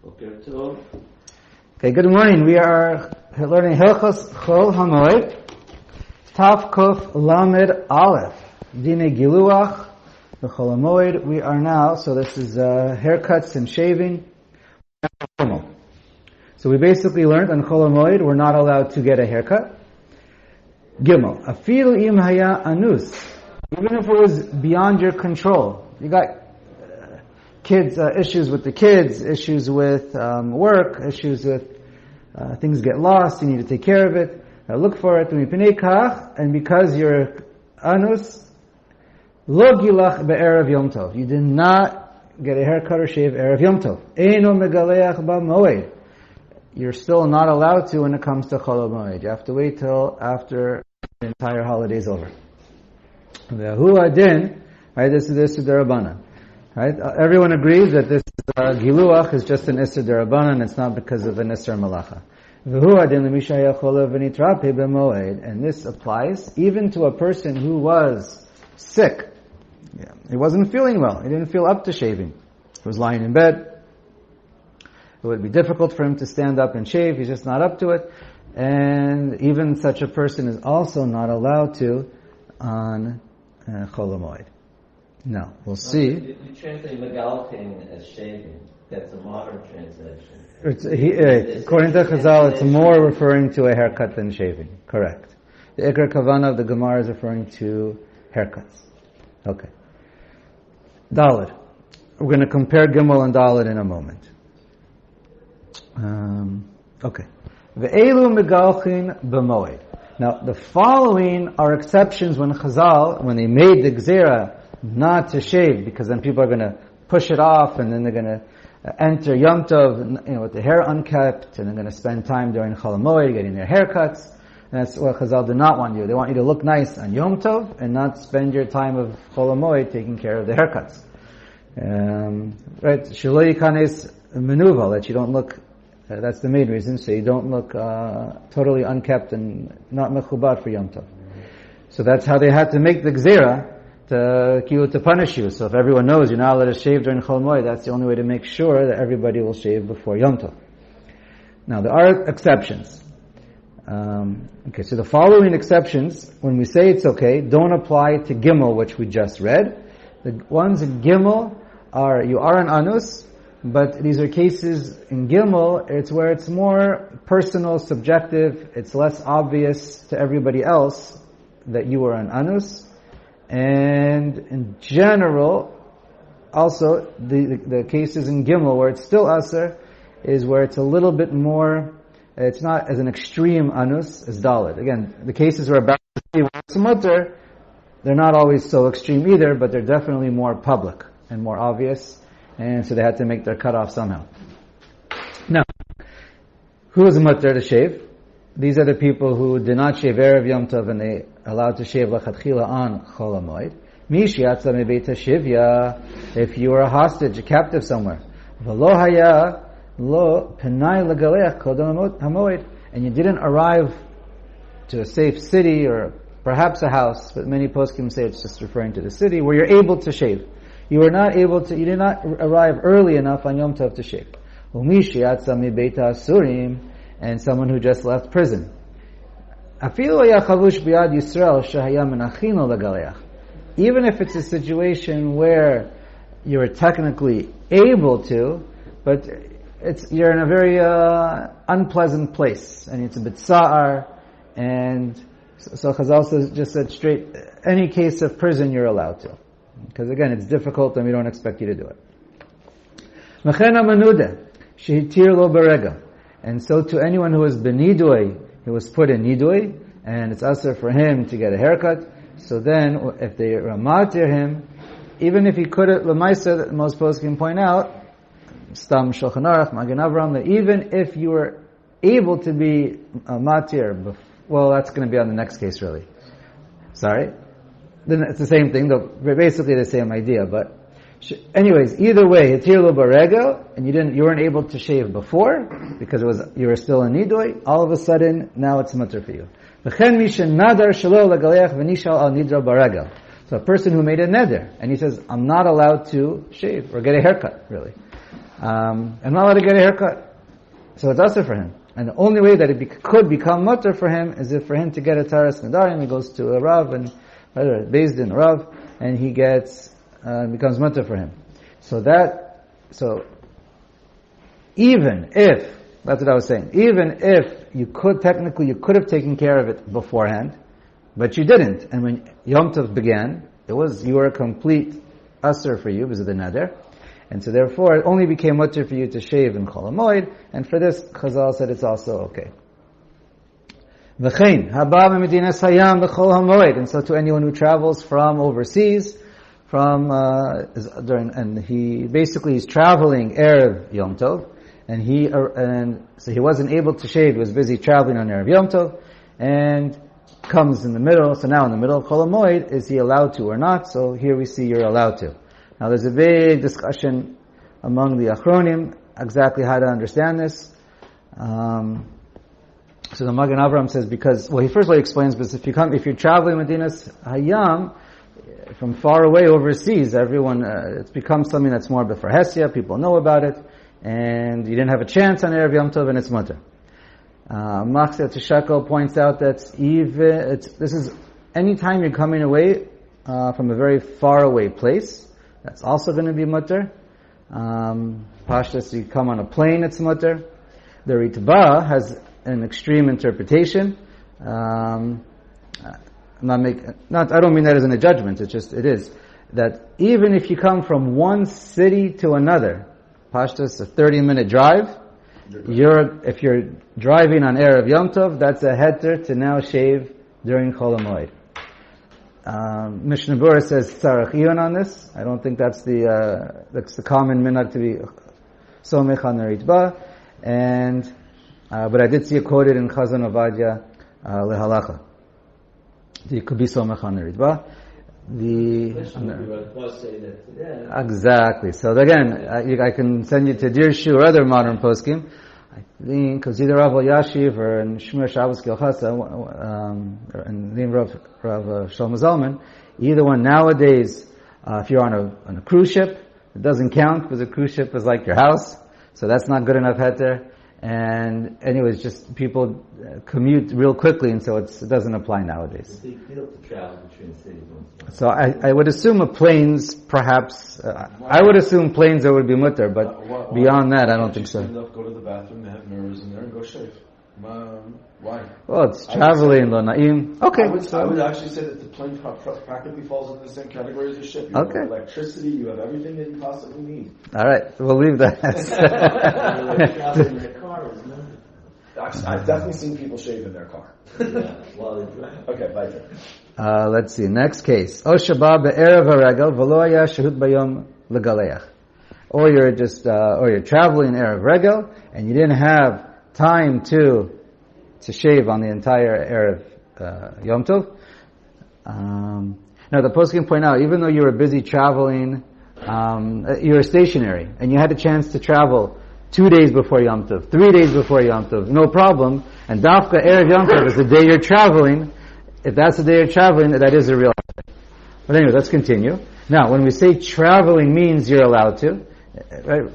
Okay, good morning. We are learning Hilchos Chol Hamoed, Tav Kuf Lamed Aleph, Dine Giluach, the Chol Hamoed. We are now, so this is haircuts and shaving. So we basically learned on Chol Hamoed, we're not allowed to get a haircut. Gimel, Afilu im haya anus, even if it was beyond your control. You got kids, issues with the kids, issues with work, issues with things get lost, you need to take care of it, look for it, and because you're anus, lo gilach be'erev Yom Tov, you did not get a haircut or shave erev Yom Tov. Eino megaleach ba'moed, you're still not allowed to when it comes to Chol Hamoed. You have to wait till after the entire holiday is over. Ve'hu adin, right, this is the Rabbanan. Right? Everyone agrees that this giluach is just an Isser Derabanan, it's not because of an Isser Malacha. And this applies even to a person who was sick. Yeah. He wasn't feeling well. He didn't feel up to shaving. He was lying in bed. It would be difficult for him to stand up and shave. He's just not up to it. And even such a person is also not allowed to on Chol Hamoed. No, we'll see. You translate megaloping as shaving. That's a modern translation. According to Chazal, it's more referring to a haircut than shaving. Correct. The Ikar Kavanah of the Gemara is referring to haircuts. Okay. Dalet. We're going to compare Gimel and Dalet in a moment. Okay. Ve'elu megalchin b'moed. Now, the following are exceptions when Chazal, when they made the Gzera not to shave, because then people are going to push it off, and then they're going to enter Yom Tov, with the hair unkept, and they're going to spend time during Chol Hamoed getting their haircuts. And that's what Chazal do not want you. They want you to look nice on Yom Tov and not spend your time of Chol Hamoed taking care of the haircuts. Right? Shelo yikanes menuva, that you don't look. That's the main reason. So you don't look totally unkept and not mechubad for Yom Tov. So that's how they had to make the Gzera, to punish you. So if everyone knows you're not allowed to shave during Chol Hamoed, that's the only way to make sure that everybody will shave before Yom Tov. Now there are exceptions. Okay, so the following exceptions, when we say it's okay, don't apply to Gimel, which we just read. The ones in Gimel are, you are an anus, but these are cases in Gimel, it's where it's more personal, subjective, it's less obvious to everybody else that you are an anus. And in general, also, the cases in Gimel where it's still Aser is where it's a little bit more, it's not as an extreme anus as Dalet. Again, the cases we're about to see where it's mutter, they're not always so extreme either, but they're definitely more public and more obvious, and so they had to make their cutoff somehow. Now, who is mutter to shave? These are the people who did not shave erev Yom Tov and they allowed to shave lachatchila on Chol Hamoed. Mish yatsa mebeita shivya, if you were a hostage, a captive somewhere. V'lo haya lo penai legaleach kodem hamoed, and you didn't arrive to a safe city or perhaps a house, but many poskim say it's just referring to the city where you're able to shave. You did not arrive early enough on Yom Tov to shave. Umish yatsa mebeita asurim, and someone who just left prison. Even if it's a situation where you're technically able to, but you're in a very unpleasant place, and it's a bit sa'ar, and so Chazal just said straight, any case of prison you're allowed to. Because again, it's difficult and we don't expect you to do it. And so to anyone who was benidui, he was put in nidui, and it's asur for him to get a haircut. So then, if they ramatir him, even if he could have, l'maisa, most poskim can point out, stam Shulchan Aruch, Magen Avram, that even if you were able to be matir, well, that's going to be on the next case, really. Sorry? Then it's the same thing, though basically the same idea, but anyways, either way, hitir lo baregel, and you weren't able to shave before because you were still in nidui. All of a sudden, now it's mutter for you. So a person who made a neder, and he says, I'm not allowed to shave, or get a haircut, really. and not allowed to get a haircut. So it's usher for him. And the only way that it could become mutter for him is if for him to get a taras nedarim, he goes to a rav and based in a rav, and he gets becomes mutter for him. So even if, that's what I was saying, even if you could have taken care of it beforehand, but you didn't, and when Yom Tov began, you were a complete usher for you because of the neder, and so therefore it only became mutter for you to shave in Chol Hamoed, and for this Chazal said it's also okay. V'chein haba b'medinas hayam b'chol hamoed, and so to anyone who travels from overseas, he's traveling erev Yom Tov, and so he wasn't able to shave. He was busy traveling on erev Yom Tov, and comes in the middle. So now in the middle of Chol Hamoed, is he allowed to or not? So here we see you're allowed to. Now there's a big discussion among the Achronim exactly how to understand this. So the Magen Avraham says he first of all explains, because if you're traveling Medinas Hayam, from far away overseas, everyone, it's become something that's more for Hesia, people know about it, and you didn't have a chance on Erev Yom Tov and it's mutter. Machzeh Tishako points out that this is anytime you're coming away from a very far away place, that's also going to be mutter. Pashtas, you come on a plane, it's mutter. The Ritba has an extreme interpretation. I don't mean that as in a judgment, it is. That even if you come from one city to another, Pashtas, a 30-minute drive, if you're driving on Erev Yom Tov, that's a heter to now shave during Chol Hamoed. Mishnah Berurah says tzarech iyun on this. I don't think that's the common minhag to be somech on the ritba. But I did see it quoted in Chazon Ovadia lehalacha. You could be somech on the ritba. Exactly. So again, I can send you to Dirshu or other modern poskim. I think because either Rav Yashiv or in Shmir Shabbos Gilchasa and the Rav Shlomo Zalman, either one nowadays, if you're on a cruise ship, it doesn't count because a cruise ship is like your house, so that's not good enough heter. And anyways, just people commute real quickly, and so it doesn't apply nowadays. It's a big deal to travel between cities. So I would assume planes, perhaps. I would assume planes there would be mutter, but beyond that, I don't think so. Stand up, go to the bathroom, they have mirrors in there, and go shave. Why? Well, it's traveling, lo na'im. Okay. I would actually say that the plane practically falls into the same category as a ship. You have electricity, you have everything that you possibly need. All right, we'll leave that. I've definitely seen people shave in their car. Okay, bye. Let's see. Next case. O shaba be'erev haregel v'lo haya shehut bayom legaleach. Or you're traveling erev regel and you didn't have time to shave on the entire erev Yom Tov. Now the poskim point out, even though you were busy traveling, you were stationary and you had a chance to travel 2 days before Yom Tov, 3 days before Yom Tov, no problem. And Dafka erev Yom Tov is the day you're traveling. If that's the day you're traveling, that is a real thing. But anyway, let's continue. Now, when we say traveling means you're allowed to, right?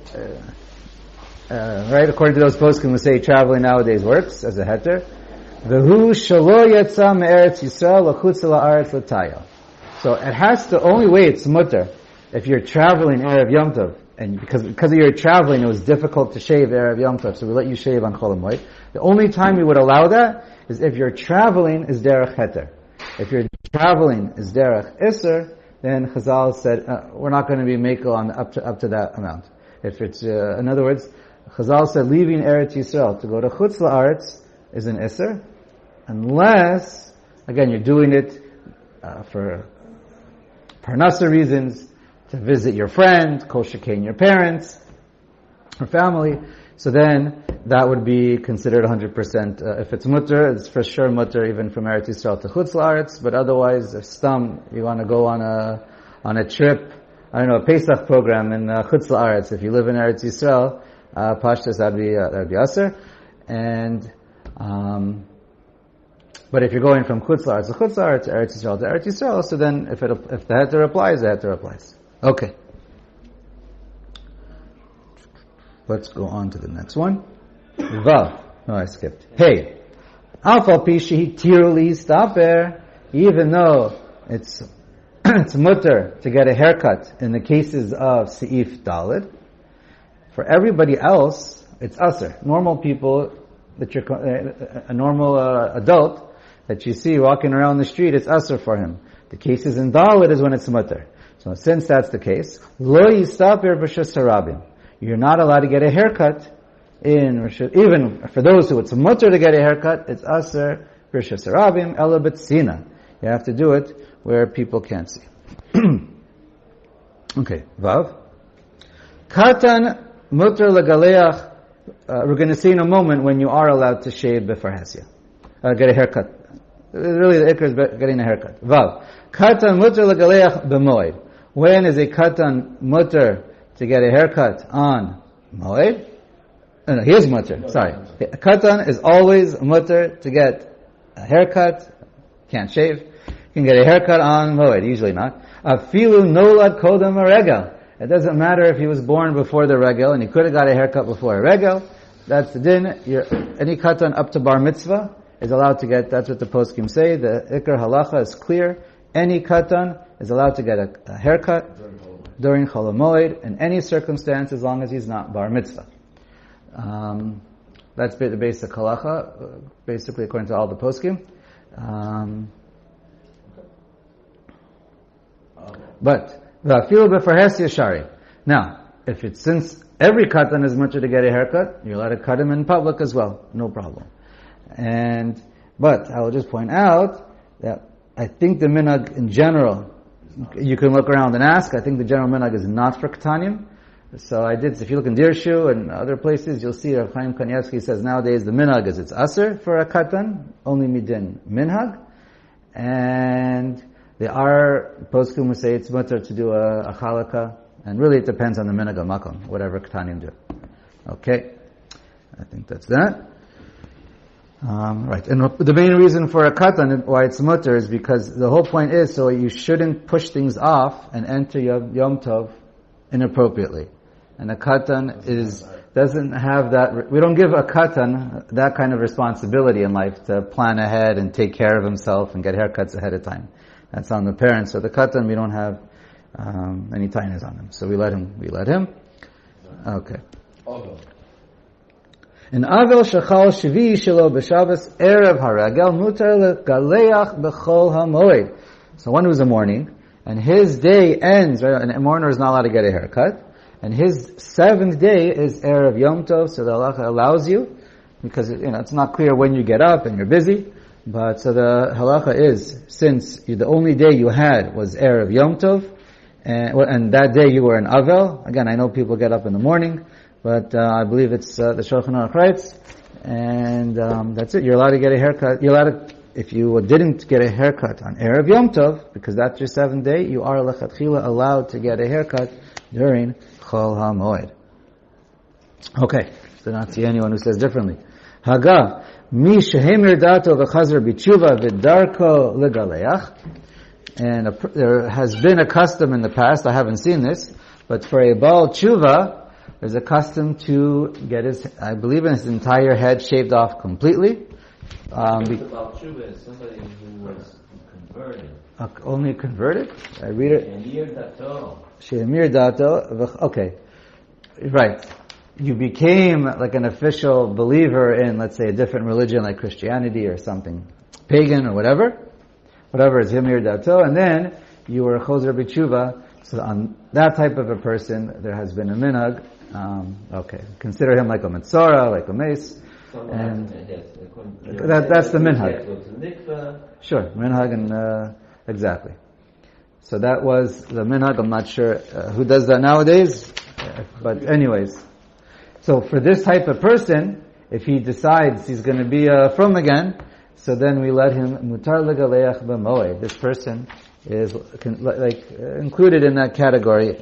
According to those poskim, we say traveling nowadays works as a heter. V'hu shalo yatsa me'eretz Yisrael l'chutz la'aretz l'tayel. So it has to, only way it's mutter if you're traveling erev Yom Tov, and because of your traveling, it was difficult to shave erev Yom Tov, so we let you shave on Chol Hamoed. The only time we would allow that is if you're traveling is derech heter. If you're traveling is derech iser, then Chazal said we're not going to be mekel on up to that amount. If it's in other words, Chazal said leaving Eretz Yisrael to go to Chutz La'aretz is an iser, unless again you're doing it for parnasa reasons, to visit your friend, kol shekain your parents or family. So then that would be considered 100%. If it's mutter, it's for sure mutter even from Eretz Yisrael to Chutz La'aretz. But otherwise, if you want to go on a trip, a Pesach program in Chutz La'aretz, if you live in Eretz Yisrael, Pashtas that'd be aser. And but if you're going from Chutz La'aretz to Chutz La'aretz, Eretz Yisrael to Eretz Yisrael, so then if the heter applies, the heter applies. Okay. let's go on to the next one. Vav. No, I skipped. Hey. Alpha pishi tiruli staper, even though it's mutter to get a haircut in the cases of Seif Dalid. For everybody else, it's asr. Normal people, a normal adult that you see walking around the street, it's asr for him. The cases in Dalid is when it's mutter. So since that's the case, lo yistaper b'shus harabim. You're not allowed to get a haircut even for those who it's mutter to get a haircut, it's asr b'shus harabim ela b'tzina. You have to do it where people can't see. Okay, Vav. Katan mutter legaleach. We're going to see in a moment when you are allowed to shave befarhesia, get a haircut. Really, the ikr is getting a haircut. Vav. Katan mutter legaleach b'moed. When is a katan mutter to get a haircut on moed? No, he is mutter. Sorry. A katan is always mutter to get a haircut. Can't shave. You can get a haircut on moed. Usually not. Afilu nolad kodem regel. It doesn't matter if he was born before the regel and he could have got a haircut before a regel. That's the din. Any katan up to bar mitzvah is allowed to get. That's what the poskim say. The ikr halacha is clear. Any katan is allowed to get a haircut during Chol Hamoed in any circumstance as long as he's not bar mitzvah. That's the basic halacha, basically according to all the poskim. But v'afilu befarhesia shari. Now, if it's since every katan is mutter to get a haircut, you're allowed to cut him in public as well, no problem. But I will just point out that I think the minhag in general, you can look around and ask. I think the general minhag is not for katanim. So if you look in Dirshu and other places, you'll see Orach Chaim Kanievsky says nowadays the minhag is it's asr for a katan, only midin minhag. And there are poskim who say it's mutter to do a chalaka, and really it depends on the minhag of makom, whatever katanim do. Okay, I think that's that. Right, and the main reason for a katan, why it's mutter, is because the whole point is so you shouldn't push things off and enter Yom Tov inappropriately. And a katan doesn't have that. We don't give a katan that kind of responsibility in life to plan ahead and take care of himself and get haircuts ahead of time. That's on the parents. So the katan, we don't have any tainas on him. So we let him. Okay. In Avel Shachal Shvi Shelo B'Shabbos Erev Haragel Mutar Legaleach B'Chol Hamoed. So one who's a mourning, and his day ends, right? And a mourner is not allowed to get a haircut, and his seventh day is Erev Yom Tov, so the halacha allows you, because it's not clear when you get up and you're busy, but so the halacha is, since the only day you had was Erev Yom Tov, and that day you were in Avel. Again, I know people get up in the morning, but I believe it's the Shulchan Aruch writes, and that's it. You're allowed to get a haircut. You're allowed to, if you didn't get a haircut on Erev Yom Tov, because that's your seventh day, you are lechatchila allowed to get a haircut during Chol HaMoed. Okay, so not see anyone who says differently. Haga, mi shehemir dato v'chazar b'tshuva v'darko legaleach. And there has been a custom in the past, I haven't seen this, but for a Baal Tshuva, there's a custom to get his entire head shaved off completely. Baal Tshuva is somebody who was converted. Only converted? I read it. She'emir dato. Okay. Right. You became like an official believer in, let's say, a different religion like Christianity or something pagan or whatever is Himir Dato, and then you were Choser B'Tshuva. So on that type of a person, there has been a minhag. Consider him like a Metzora, like a mace. And that's the minhag. Sure, minhag and exactly. So that was the minhag. I'm not sure who does that nowadays, but anyways. So for this type of person, if he decides he's going to be from again, so then we let him mutar legaleach b'moed. This person is included in that category,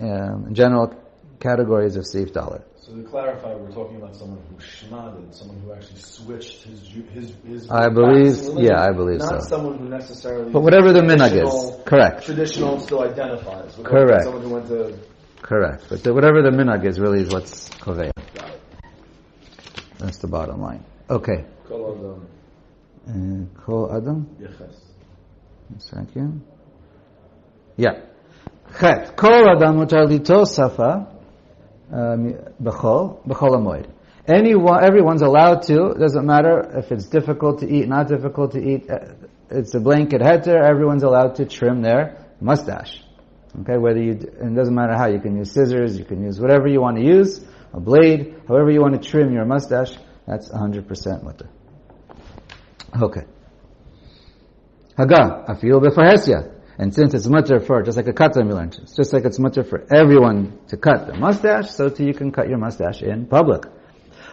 general categories of Seif Dalet. So to clarify, we're talking about someone who shmaded, someone who actually switched his I believe so. Not someone who necessarily. But whatever the minhag is, correct. Traditional still identifies. Correct. Someone who went to. Correct. But whatever the minhag is, really is what's koveya. That's the bottom line. Okay. Kol Adam. Kol Adam? Yeches. One second. Yeah. Chet. Kol Adam mutar lito safa b'chol hamoed. Everyone's allowed to, doesn't matter if it's difficult to eat, not difficult to eat, it's a blanket heter, everyone's allowed to trim their mustache. Okay, it doesn't matter how, you can use scissors, you can use whatever you want to use, a blade, however you want to trim your mustache, that's 100% mutter. Okay. Haga, afilu b'farhesya. And since it's mutter for, just like a katan we learned, it's just like it's mutter for everyone to cut their mustache, so too you can cut your mustache in public.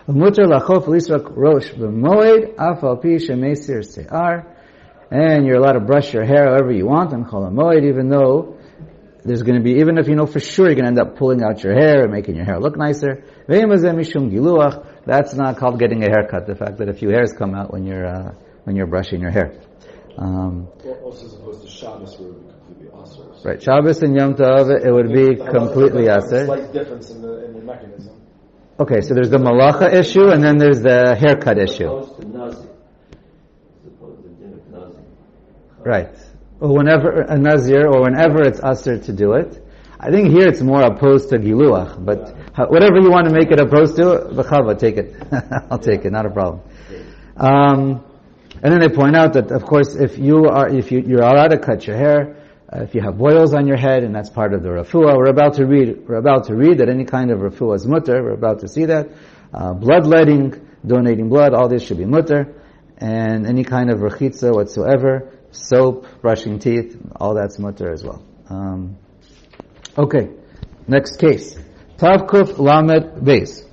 Mutter lachof lisrak rosh b'moed afal pi shemesir se'ar. And you're allowed to brush your hair however you want on Chol Hamoed, even though there's going to be, even if you know for sure you're going to end up pulling out your hair and making your hair look nicer. That's not called getting a haircut, the fact that a few hairs come out when you're brushing your hair. Also as opposed to Shabbos where it would be completely asr. Right, Shabbos and Yom Tov, it would be completely asr. Slight difference in the mechanism. Okay, so there's the malacha issue and then there's the haircut issue. Right. Or whenever a nazir, or whenever it's asr to do it. I think here it's more opposed to giluach, but whatever you want to make it opposed to, v'chava, take it. I'll take it, not a problem. And then they point out that, of course, if you're allowed to cut your hair, if you have boils on your head, and that's part of the refuah, we're about to read that any kind of refuah is mutter. We're about to see that. Bloodletting, donating blood, all this should be mutter. And any kind of rechitza whatsoever, soap, brushing teeth, all that's mutter as well. Okay, next case. Tavkuf lamed beis.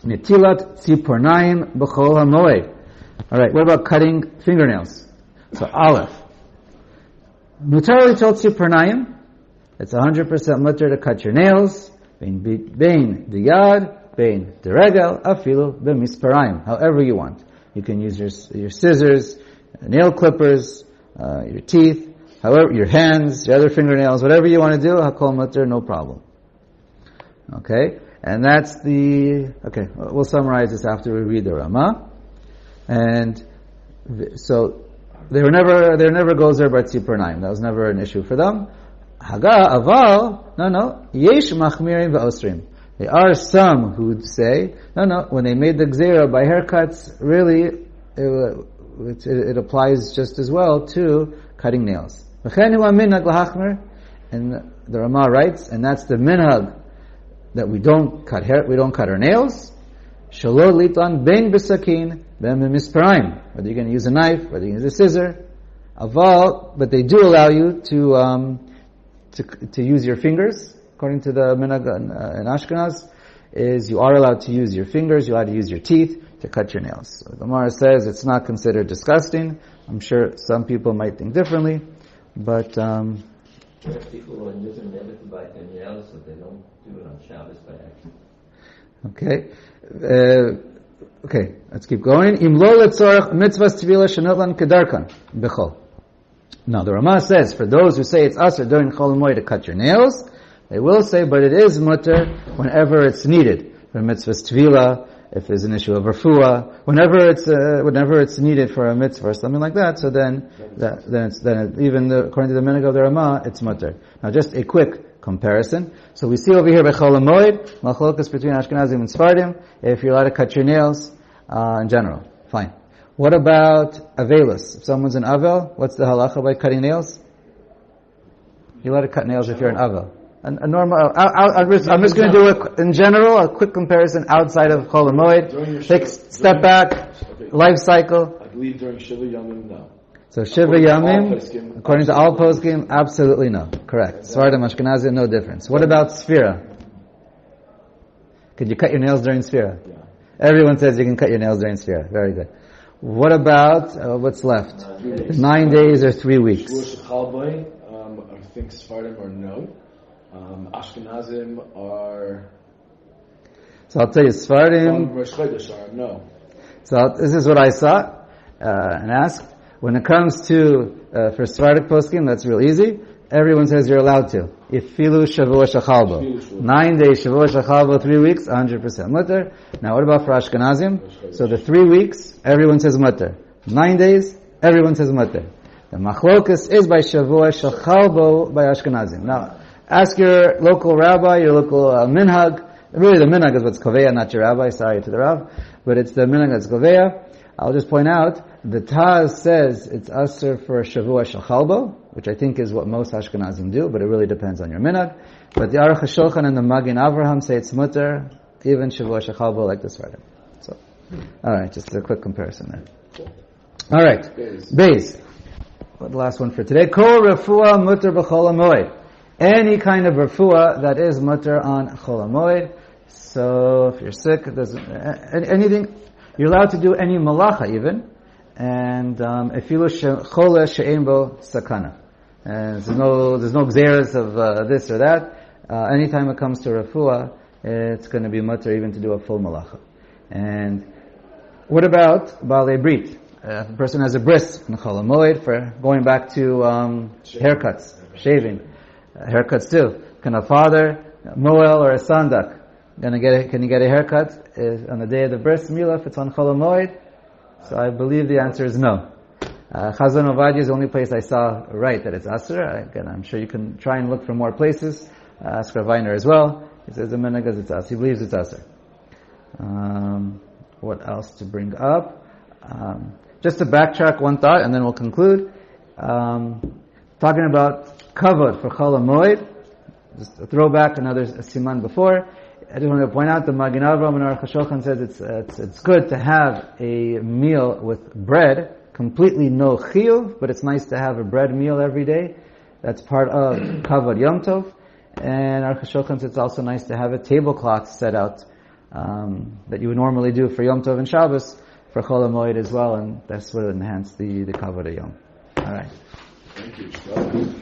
Netilat tzipornayim b'chol hamoed. Alright, what about cutting fingernails? So aleph. Mutar litot tzipornayim. It's 100% mutter to cut your nails. Bein diyad, bein deregel, afilu b'misparayim. However you want. You can use your scissors, nail clippers, your teeth, however, your hands, your other fingernails, whatever you want to do, hakol mutter, no problem. Okay? And that's we'll summarize this after we read the Ramah. And so, there never goes there by tzipor. That was never an issue for them. Haga, aval, no, yesh machmirim v'osrim. There are some who would say, no, when they made the gzera by haircuts, really, it applies just as well to cutting nails. And the Ramah writes, and that's the minhag, that we don't cut our nails. Shalot litan ben b'sakin ben b'misparayim. Whether you're going to use a knife, whether you use a scissor, aval, but they do allow you to use your fingers. According to the minhag in Ashkenaz, is you are allowed to use your fingers, you're allowed to use your teeth to cut your nails. So the Gemara says it's not considered disgusting. I'm sure some people might think differently, but people are using never to bite their nails, so they don't do it on Shabbos by accident. Okay, let's keep going. Im lo letzorach mitzvahs tvila shenotlan kedarkan b'chol. Now the Ramah says, for those who say it's asr during Chol Hamoed to cut your nails, they will say, but it is mutter whenever it's needed. For mitzvahs tvila, if there's an issue of refuah, whenever it's needed for a mitzvah or something like that, so then according to the minhag of the Ramah, it's mutter. Now just a quick comparison. So we see over here by Chol Hamoed, machlokas between Ashkenazim and Sfardim, if you're allowed to cut your nails, in general. Fine. What about avelus? If someone's an avel, what's the halacha by cutting nails? You're allowed to cut nails if you're an avel. A normal, I'm just going to do in general, a quick comparison outside of Chol Hamoed. Take step back, life cycle. I believe during Shiva Yomim, no. So Shiva Yomim, according to all poskim, absolutely no. Correct. Sfardim, Ashkenazim, no difference. What about Sfira? Could you cut your nails during Sfira? Yeah. Everyone says you can cut your nails during Sfira. Very good. What about, what's left? 9 days or 3 weeks? I think Sfardim are no. Ashkenazim are... So I'll tell you, Sfardim... Rosh Chodesh are no. So this is what I saw and asked. When it comes to for Sephardic poskim, that's real easy. everyone says you're allowed to. Ifilu Shavua Shachalbo. 9 days, Shavua Shachalbo, 3 weeks, 100% mutter. Now what about for Ashkenazim? So the 3 weeks, everyone says mutter. 9 days, everyone says mutter. The machlokas is by Shavua Shachalbo by Ashkenazim. Now, ask your local rabbi, your local minhag. Really the minhag is what's koveya, not your rabbi, sorry to the Rav. But it's the minhag that's koveya. I'll just point out, the Taz says it's asur for Shavua Shachalbo, which I think is what most Ashkenazim do, but it really depends on your minhag. But the Aruch Shulchan and the Magin Avraham say it's mutter, even Shavua Shachalbo like this Friday. So, alright, just a quick comparison there. Alright, Beis. The last one for today. Kol refuah mutter b'chol hamoed. Any kind of refuah that is mutter on chol hamoed. So if you're sick, anything, you're allowed to do any malacha even. And if you chole she'ein bo sakana. And there's no gzeras of this or that. Anytime it comes to refuah, it's going to be mutter even to do a full malacha. And what about balei brit? A person has a bris in Chol Hamoed for going back to haircuts, shaving, haircuts too. Can a father, Moel or a sandak, can you get a haircut on the day of the bris milah if it's on Chol Hamoed? So I believe the answer is no. Chazon Ovadia is the only place I saw right that it's asur. Again, I'm sure you can try and look for more places. Ask Rav Weiner as well. He says the minhag is it's asur. He believes it's asur. What else to bring up? Just to backtrack one thought, and then we'll conclude. Talking about kavod for Chol Hamoed, just a throwback, another siman before. I just want to point out the Magin Avraham and Aruch Shulchan says it's good to have a meal with bread, completely no chiyuv, but it's nice to have a bread meal every day. That's part of kavod Yom Tov. And Aruch Shulchan says it's also nice to have a tablecloth set out that you would normally do for Yom Tov and Shabbos, for Chol Hamoed as well, and that's what enhance the kavod Yom. All right. Thank you.